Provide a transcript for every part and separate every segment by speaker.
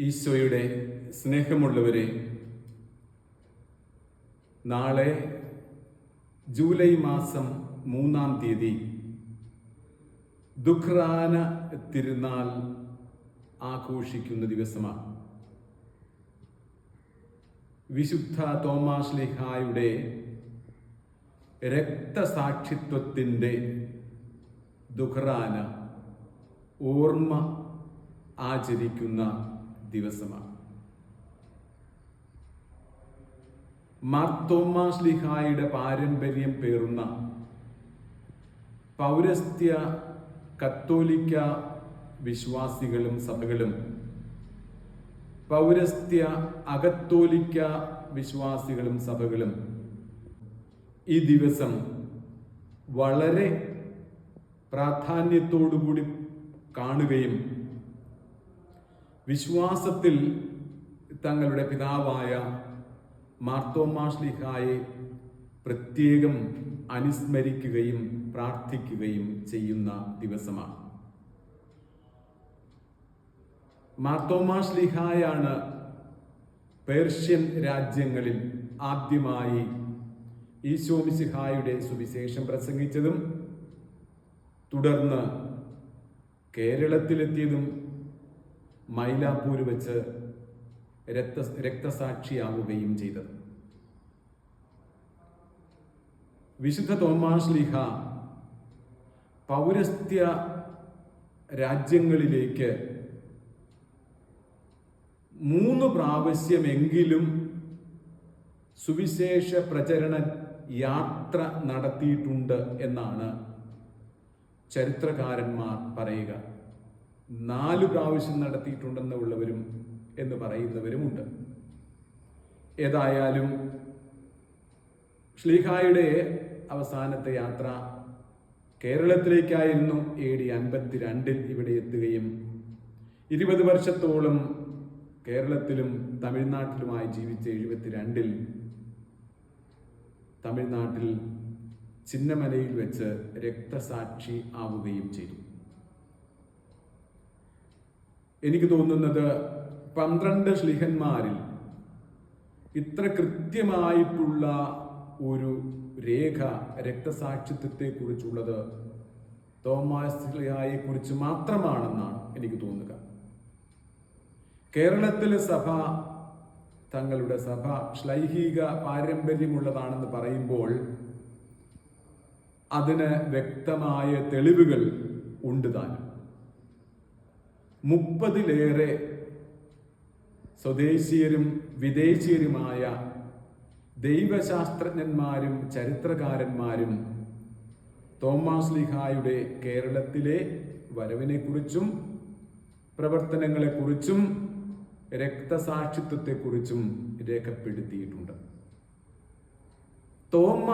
Speaker 1: ഈശോയുടെ സ്നേഹമുള്ളവരെ, നാളെ ജൂലൈ മാസം 3-ാം തീയതി ദുഃഖ്റാന തിരുനാൾ ആഘോഷിക്കുന്ന ദിവസമാണ്. വിശുദ്ധ തോമാശ്ലീഹായുടെ രക്തസാക്ഷിത്വത്തിൻ്റെ ദുഃഖ്റാന ഓർമ്മ ആചരിക്കുന്ന ദിവസമാണ്. മാർത്തോമാശ്ലീഹായുടെ പാരമ്പര്യം പേറുന്ന പൗരസ്ത്യ കത്തോലിക്ക വിശ്വാസികളും സഭകളും പൗരസ്ത്യ അകത്തോലിക്ക വിശ്വാസികളും സഭകളും ഈ ദിവസം വളരെ പ്രാധാന്യത്തോടുകൂടി കാണുകയും വിശ്വാസത്തിൽ തങ്ങളുടെ പിതാവായ മാർത്തോമാശ്ലീഹായെ പ്രത്യേകം അനുസ്മരിക്കുകയും പ്രാർത്ഥിക്കുകയും ചെയ്യുന്ന ദിവസമാണ്. മാർത്തോമാശ്ലീഹായാണ് പേർഷ്യൻ രാജ്യങ്ങളിൽ ആദ്യമായി ഈശോമിശിഹായുടെ സുവിശേഷം പ്രസംഗിച്ചതും തുടർന്ന് കേരളത്തിലെത്തിയതും മൈലാപ്പൂര് വെച്ച് രക്തസാക്ഷിയാവുകയും ചെയ്തത്. വിശുദ്ധ തോമാശ്ലീഹ പൗരസ്ത്യ രാജ്യങ്ങളിലേക്ക് 3 പ്രാവശ്യമെങ്കിലും സുവിശേഷ പ്രചരണ യാത്ര നടത്തിയിട്ടുണ്ട് എന്നാണ് ചരിത്രകാരന്മാർ പറയുക. 4 പ്രാവശ്യം നടത്തിയിട്ടുണ്ടെന്നുള്ളവരും എന്ന് പറയുന്നവരുമുണ്ട്. ഏതായാലും ശ്ലീഹായുടെ അവസാനത്തെ യാത്ര കേരളത്തിലേക്കായിരുന്നു. AD 52 ഇവിടെ എത്തുകയും 20 വർഷത്തോളം കേരളത്തിലും തമിഴ്നാട്ടിലുമായി ജീവിച്ച 72 തമിഴ്നാട്ടിൽ ചിന്നമലയിൽ വെച്ച് രക്തസാക്ഷി ആവുകയും ചെയ്തു. എനിക്ക് തോന്നുന്നത് 12 ശ്ലീഹന്മാരിൽ ഇത്ര കൃത്യമായിട്ടുള്ള ഒരു രേഖ രക്തസാക്ഷിത്വത്തെക്കുറിച്ചുള്ളത് തോമാശ്ലീഹായെ കുറിച്ച് മാത്രമാണെന്നാണ് എനിക്ക് തോന്നുക. കേരളത്തിലെ സഭ തങ്ങളുടെ സഭ ശ്ലൈഹിക പാരമ്പര്യമുള്ളതാണെന്ന് പറയുമ്പോൾ അതിന് വ്യക്തമായ തെളിവുകൾ ഉണ്ട് താനും. 30-ലേറെ സ്വദേശീയരും വിദേശീയരുമായ ദൈവശാസ്ത്രജ്ഞന്മാരും ചരിത്രകാരന്മാരും തോമാശ്ലീഹായുടെ കേരളത്തിലെ വരവിനെക്കുറിച്ചും പ്രവർത്തനങ്ങളെക്കുറിച്ചും രക്തസാക്ഷിത്വത്തെക്കുറിച്ചും രേഖപ്പെടുത്തിയിട്ടുണ്ട്. തോമ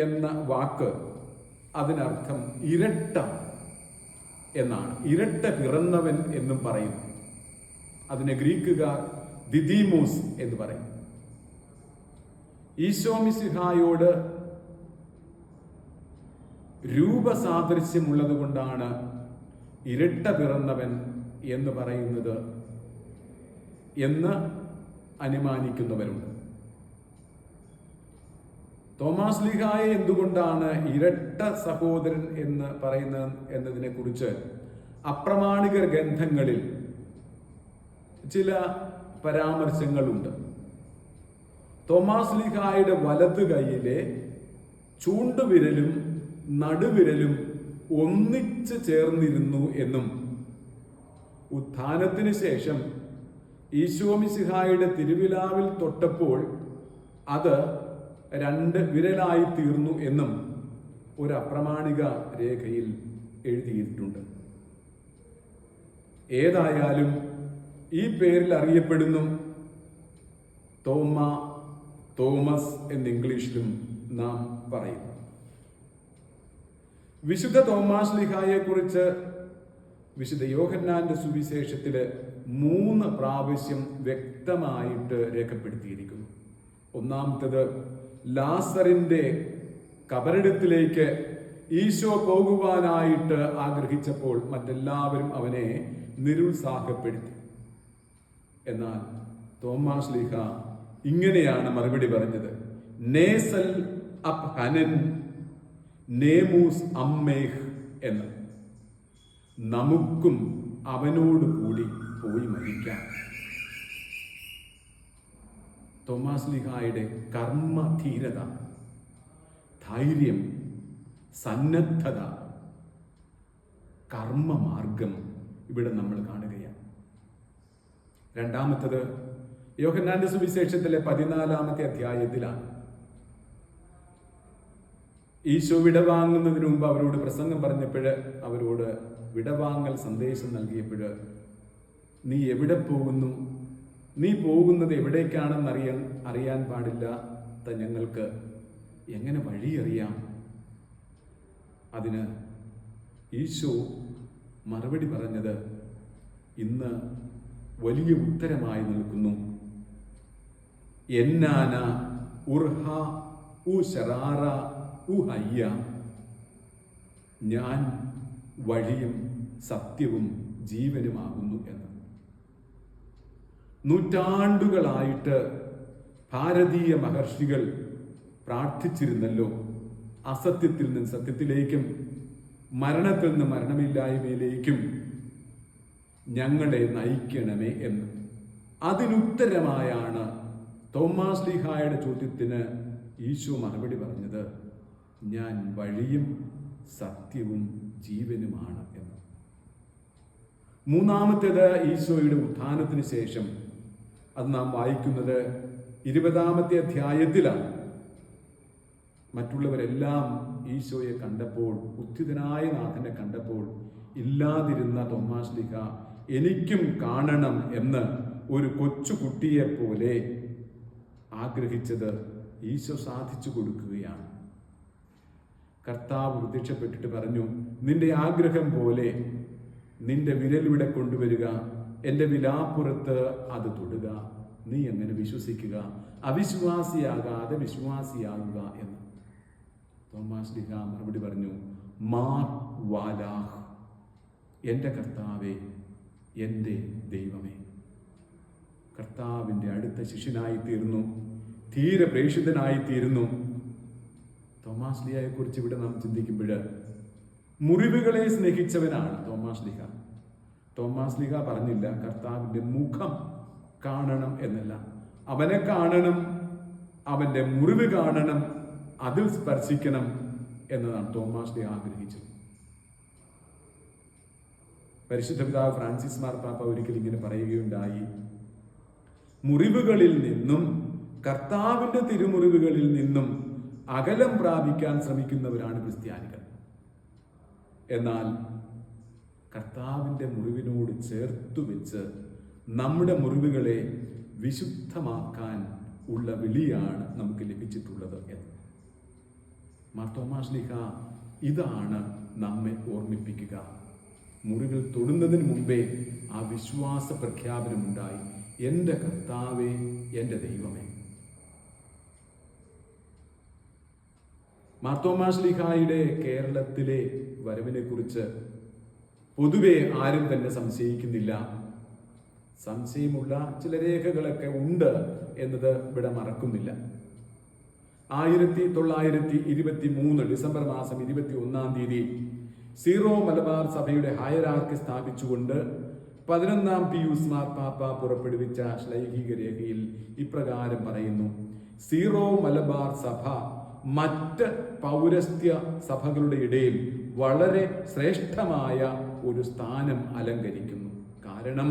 Speaker 1: എന്ന വാക്ക് അതിനർത്ഥം ഇരട്ട എന്നാണ്. ഇരട്ട പിറന്നവൻ എന്നും പറയുന്നു. അതിനെ ഗ്രീക്കുകാർ ദിദീമോസ് എന്ന് പറയും. ഈശോമിശിഹായോട് രൂപസാദൃശ്യമുള്ളത് കൊണ്ടാണ് ഇരട്ട പിറന്നവൻ എന്ന് പറയുന്നത് എന്ന് അനുമാനിക്കുന്നവരുണ്ട്. തോമാശ്ലീഹായെ എന്തുകൊണ്ടാണ് ഇരട്ട സഹോദരൻ എന്ന് പറയുന്നത് എന്നതിനെ കുറിച്ച് അപ്രമാണിക ഗ്രന്ഥങ്ങളിൽ ചില പരാമർശങ്ങളുണ്ട്. തോമാശ്ലീഹായുടെ വലതു കൈയിലെ ചൂണ്ടുവിരലും നടുവിരലും ഒന്നിച്ച് ചേർന്നിരുന്നു എന്നും ഉത്ഥാനത്തിന് ശേഷം ഈശോമിശിഹായുടെ തിരുവിലാവിൽ തൊട്ടപ്പോൾ അത് 2 വിരലായി തീർന്നു എന്നും ഒരു അപ്രമാണിക രേഖയിൽ എഴുതിയിട്ടുണ്ട്. ഏതായാലും ഈ പേരിൽ അറിയപ്പെടുന്നു. തോമസ് എന്ന് ഇംഗ്ലീഷിലും നാം പറയുന്നു. വിശുദ്ധ തോമാശ്ലീഹായെ കുറിച്ച് വിശുദ്ധ യോഹന്നാന്റെ സുവിശേഷത്തില് 3 പ്രാവശ്യം വ്യക്തമായിട്ട് രേഖപ്പെടുത്തിയിരിക്കുന്നു. ഒന്നാമത്തേത് ലാസറിന്റെ കബറിടത്തിലേക്ക് ഈശോ പോകുവാനായിട്ട് ആഗ്രഹിച്ചപ്പോൾ മറ്റെല്ലാവരും അവനെ നിരുത്സാഹപ്പെടുത്തി. എന്നാൽ തോമാസ് ലീഹ ഇങ്ങനെയാണ് മറുപടി പറഞ്ഞത്: നേസൽ അപ് ഹനൻ നേമൂസ് അമ്മേഹ് എന്ന്. നമുക്കും അവനോട് കൂടി പോയി മരിക്കാം. തോമാസ് ലീഹായുടെ കർമ്മധീരത, ധൈര്യം, സന്നദ്ധത, കർമ്മമാർഗം ഇവിടെ നമ്മൾ കാണുകയാണ്. രണ്ടാമത്തത് യോഹന്നാന്റെ സുവിശേഷത്തിലെ 14-ാമത്തെ അധ്യായത്തിലാണ്. ഈശോ വിടവാങ്ങുന്നതിന് മുമ്പ് അവരോട് പ്രസംഗം പറഞ്ഞപ്പോൾ, അവരോട് വിടവാങ്ങൽ സന്ദേശം നൽകിയപ്പോൾ, നീ എവിടെ പോകുന്നു, നീ പോകുന്നത് എവിടേക്കാണെന്ന് അറിയാൻ പാടില്ലാത്ത ഞങ്ങൾക്ക് എങ്ങനെ വഴി അറിയാം? അതിന് ഈശോ മറുപടി പറഞ്ഞത് ഇന്ന് വലിയ ഉത്തരമായി നിൽക്കുന്നു: എന്നാന ഉർഹ ഉ ശറാറ ഉ ഹയ്യ. ഞാൻ വഴിയും സത്യവും ജീവനുമാകുന്നു എന്ന്. നൂറ്റാണ്ടുകളായിട്ട് ഭാരതീയ മഹർഷികൾ പ്രാർത്ഥിച്ചിരുന്നല്ലോ, അസത്യത്തിൽ നിന്ന് സത്യത്തിലേക്കും മരണത്തിൽ നിന്ന് മരണമില്ലായ്മയിലേക്കും ഞങ്ങളെ നയിക്കണമേ എന്ന്. അതിനുത്തരമായാണ് തോമാസ് ലീഹായുടെ ചോദ്യത്തിന് ഈശോ മറുപടി പറഞ്ഞത്: ഞാൻ വഴിയും സത്യവും ജീവനുമാണ് എന്ന്. മൂന്നാമത്തേത് ഈശോയുടെ ഉത്ഥാനത്തിന് ശേഷം, അത് നാം വായിക്കുന്നത് 20-ാമത്തെ അധ്യായത്തിലാണ്. മറ്റുള്ളവരെല്ലാം ഈശോയെ കണ്ടപ്പോൾ, ഉത്ഥിതനായ നാഥനെ കണ്ടപ്പോൾ, ഇല്ലാതിരുന്ന തോമാസ് ലീഹ എനിക്കും കാണണം എന്ന് ഒരു കൊച്ചുകുട്ടിയെപ്പോലെ ആഗ്രഹിച്ചത് ഈശോ സാധിച്ചു കൊടുക്കുകയാണ്. കർത്താവ് പ്രത്യക്ഷപ്പെട്ടിട്ട് പറഞ്ഞു: നിന്റെ ആഗ്രഹം പോലെ നിന്റെ വിരലിവിടെ കൊണ്ടുവരിക, എൻ്റെ വിലാപ്പുറത്ത് അത് തൊടുക, നീ അങ്ങനെ വിശ്വസിക്കുക, അവിശ്വാസിയാകാതെ വിശ്വാസിയാകുക എന്ന്. തോമാസ് ലീഹ മറുപടി പറഞ്ഞു: മാ വാലാഹ്, എൻ്റെ കർത്താവേ, എൻ്റെ ദൈവമേ. കർത്താവിൻ്റെ അടുത്ത ശിഷ്യനായി തീർന്നു, തീരെ പ്രേക്ഷിതനായി തീരുന്നു. തോമാസ് ലീഹയെ കുറിച്ച് ഇവിടെ നാം ചിന്തിക്കുമ്പോൾ, മുറിവുകളെ സ്നേഹിച്ചവനാണ് തോമാസ് ലീഹ. തോമാസ് ലീഹ പറഞ്ഞില്ല കർത്താവിൻ്റെ മുഖം കാണണം എന്നല്ല, അവനെ കാണണം, അവൻ്റെ മുറിവ് കാണണം, അതിൽ സ്പർശിക്കണം എന്നതാണ് തോമാസ് ലീഹ ആഗ്രഹിച്ചത്. പരിശുദ്ധ പിതാവ് ഫ്രാൻസിസ് മാർപ്പാപ്പ ഒരിക്കൽ ഇങ്ങനെ പറയുകയുണ്ടായി: മുറിവുകളിൽ നിന്നും, കർത്താവിൻ്റെ തിരുമുറിവുകളിൽ നിന്നും അകലം പ്രാപിക്കാൻ ശ്രമിക്കുന്നവരാണ് ക്രിസ്ത്യാനികൾ. എന്നാൽ കർത്താവിൻ്റെ മുറിവിനോട് ചേർത്തു വെച്ച് നമ്മുടെ മുറിവുകളെ വിശുദ്ധമാക്കാൻ ഉള്ള വിളിയാണ് നമുക്ക് ലഭിച്ചിട്ടുള്ളത് എന്ന് മാർ തോമാസ് ലീഹ ഇതാണ് നമ്മെ ഓർമ്മിപ്പിക്കുക. മുറിവിൽ തൊടുന്നതിന് മുമ്പേ ആ വിശ്വാസ പ്രഖ്യാപനമുണ്ടായി: എൻ്റെ കർത്താവേ, എൻ്റെ ദൈവമേ. മാർ തോമാസ് ലീഹായുടെ കേരളത്തിലെ വരവിനെ കുറിച്ച് പൊതുവെ ആരും തന്നെ സംശയിക്കുന്നില്ല. സംശയമുള്ള ചില രേഖകളൊക്കെ ഉണ്ട് എന്നത് ഇവിടെ മറക്കുന്നില്ല. 1923 ഡിസംബർ മാസം 21-ാം തീയതി സീറോ മലബാർ സഭയുടെ ഹയരാർക്കി സ്ഥാപിച്ചുകൊണ്ട് 11-ാം പിയൂസ് മാർപ്പാപ്പ പുറപ്പെടുവിച്ച ശ്ലൈഹിക രേഖയിൽ ഇപ്രകാരം പറയുന്നു: സീറോ മലബാർ സഭ മറ്റ് പൗരസ്ത്യ സഭകളുടെ ഇടയിൽ വളരെ ശ്രേഷ്ഠമായ ഒരു സ്ഥാനം അലങ്കരിക്കുന്നു. കാരണം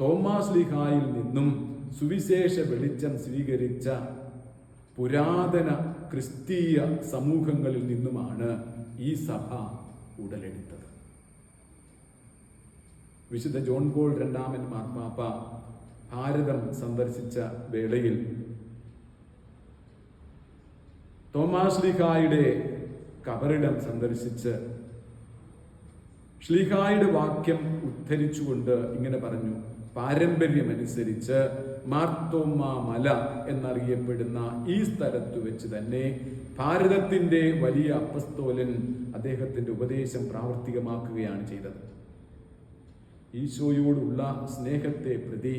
Speaker 1: തോമാസ് ലീഹായിൽ നിന്നും സുവിശേഷ വെളിച്ചം സ്വീകരിച്ച പുരാതന ക്രിസ്തീയ സമൂഹങ്ങളിൽ നിന്നുമാണ് ഈ സഭ ഉടലെടുത്തത്. വിശുദ്ധ ജോൺ പോൾ രണ്ടാമൻ മാർപ്പാപ്പ ഭാരതം സന്ദർശിച്ച വേളയിൽ തോമാസ് ലീഹായുടെ കബറിടം സന്ദർശിച്ച് ശ്ലീഹായുടെ വാക്യം ഉദ്ധരിച്ചുകൊണ്ട് ഇങ്ങനെ പറഞ്ഞു: പാരമ്പര്യമനുസരിച്ച് മാർത്തോമാ മല എന്നറിയപ്പെടുന്ന ഈ സ്ഥലത്ത് വെച്ച് തന്നെ ഭാരതത്തിൻ്റെ വലിയ അപ്പസ്തോലൻ അദ്ദേഹത്തിൻ്റെ ഉപദേശം പ്രാവർത്തികമാക്കുകയാണ് ചെയ്തത്. ഈശോയോടുള്ള സ്നേഹത്തെ പ്രതി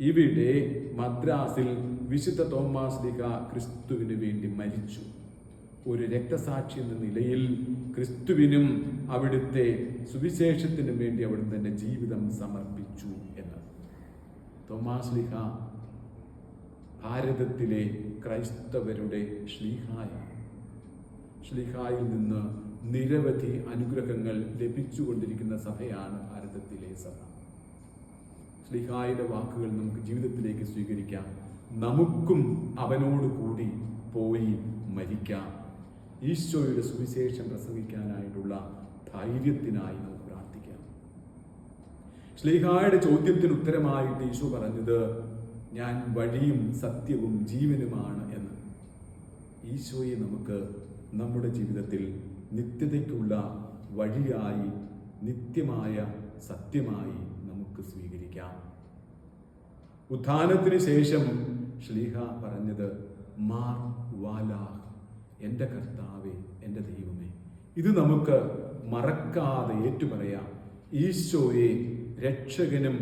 Speaker 1: ഇവിടെ മദ്രാസിൽ വിശുദ്ധ തോമാസ് ലീഹ ക്രിസ്തുവിന് വേണ്ടി മരിച്ചു. ഒരു രക്തസാക്ഷി എന്ന നിലയിൽ ക്രിസ്തുവിനും അവിടുത്തെ സുവിശേഷത്തിനും വേണ്ടി അവിടുന്ന് തന്റെ ജീവിതം സമർപ്പിച്ചു എന്ന്. തോമാസ് ലീഹ ഭാരതത്തിലെ ക്രൈസ്തവരുടെ ശ്ലീഹായാണ്. ശ്ലീഹായിൽ നിന്ന് നിരവധി അനുഗ്രഹങ്ങൾ ലഭിച്ചുകൊണ്ടിരിക്കുന്ന സഭയാണ് ഭാരതത്തിലെ സഭ. ശ്ലീഹായുടെ വാക്കുകൾ നമുക്ക് ജീവിതത്തിലേക്ക് സ്വീകരിക്കാം. നമുക്കും അവനോട് കൂടി പോയി മരിക്കാം. ഈശോയുടെ സുവിശേഷം പ്രസംഗിക്കാനായിട്ടുള്ള ധൈര്യത്തിനായി നമുക്ക് പ്രാർത്ഥിക്കാം. ശ്ലീഹായുടെ ചോദ്യത്തിന് ഉത്തരമായിട്ട് ഈശോ പറഞ്ഞത്, ഞാൻ വഴിയും സത്യവും ജീവനുമാണ് എന്ന്. ഈശോയെ നമുക്ക് നമ്മുടെ ജീവിതത്തിൽ നിത്യതയ്ക്കുള്ള വഴിയായി, നിത്യമായ സത്യമായി നമുക്ക് സ്വീകരിക്കാം. ഉത്ഥാനത്തിന് ശേഷം ശ്ലീഹ പറഞ്ഞത്, മാർ വാലാഹ്, എൻ്റെ കർത്താവേ, എൻ്റെ ദൈവമേ. ഇത് നമുക്ക് മറക്കാതെ ഏറ്റുപറയാം. ഈശോയെ രക്ഷകനും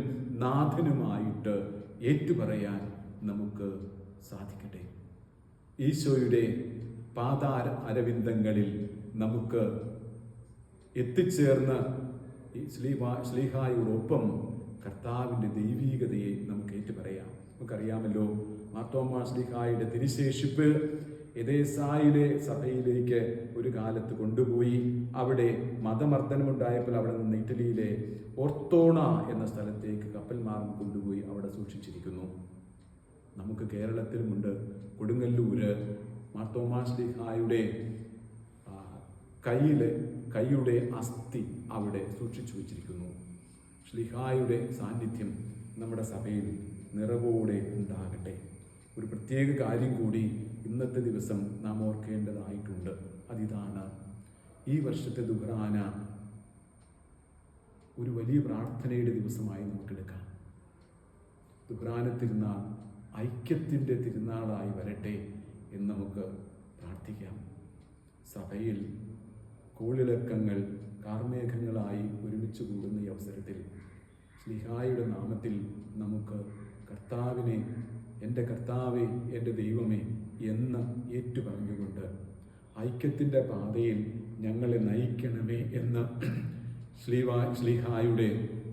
Speaker 1: നാഥനുമായിട്ട് ഏറ്റുപറയാൻ നമുക്ക് സാധിക്കട്ടെ. ഈശോയുടെ പാദാര അരവിന്ദങ്ങളിൽ നമുക്ക് എത്തിച്ചേർന്ന് ശ്ലീഹായോടൊപ്പം കർത്താവിൻ്റെ ദൈവീകതയെ നമുക്ക് ഏറ്റുപറയാം. നമുക്കറിയാമല്ലോ, മാർത്തോമാ ശ്ലീഹായുടെ തിരുശേഷിപ്പ് എദേസായിലെ സഭയിലേക്ക് ഒരു കാലത്ത് കൊണ്ടുപോയി. അവിടെ മതമർദ്ദനമുണ്ടായപ്പോൾ അവിടെ നിന്ന് ഇറ്റലിയിലെ ഓർത്തോണ എന്ന സ്ഥലത്തേക്ക് കപ്പൽ മാർഗം കൊണ്ടുപോയി അവിടെ സൂക്ഷിച്ചിരിക്കുന്നു. നമുക്ക് കേരളത്തിലുമുണ്ട്. കൊടുങ്ങല്ലൂര് മാർത്തോമാ ശ്ലീഹായുടെ കൈയുടെ അസ്ഥി അവിടെ സൂക്ഷിച്ചു വച്ചിരിക്കുന്നു. ശ്ലീഹായുടെ സാന്നിധ്യം നമ്മുടെ സഭയിൽ നിറവോടെ ഉണ്ടാകട്ടെ. ഒരു പ്രത്യേക കാര്യം കൂടി ഇന്നത്തെ ദിവസം നാം ഓർക്കേണ്ടതായിട്ടുണ്ട്. അതിതാണ്, ഈ വർഷത്തെ ദുഖ്റാന ഒരു വലിയ പ്രാർത്ഥനയുടെ ദിവസമായി നമുക്കെടുക്കാം. ദുഖ്റാന തിരുനാൾ ഐക്യത്തിൻ്റെ തിരുനാളായി വരട്ടെ എന്ന് നമുക്ക് പ്രാർത്ഥിക്കാം. സഭയിൽ കോളിളക്കങ്ങൾ കാർമേഘങ്ങളായി ഒരുമിച്ച് കൂടുന്ന ഈ അവസരത്തിൽ ശ്ലീഹായുടെ നാമത്തിൽ നമുക്ക് കർത്താവിനെ, എൻ്റെ കർത്താവേ, എൻ്റെ ദൈവമേ എന്ന് ഏറ്റുപറഞ്ഞുകൊണ്ട് ഐക്യത്തിൻ്റെ പാതയിൽ ഞങ്ങളെ നയിക്കണമേ എന്ന് ശ്ലീഹായുടെ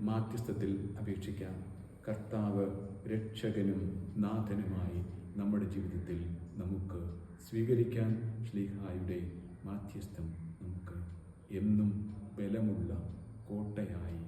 Speaker 1: മാധ്യസ്ഥത്തിൽ അപേക്ഷിക്കാം. കർത്താവ് രക്ഷകനും നാഥനുമായി നമ്മുടെ ജീവിതത്തിൽ നമുക്ക് സ്വീകരിക്കാൻ ശ്ലീഹായുടെ മാധ്യസ്ഥം നമുക്ക് എന്നും ബലമുള്ള കോട്ടയായി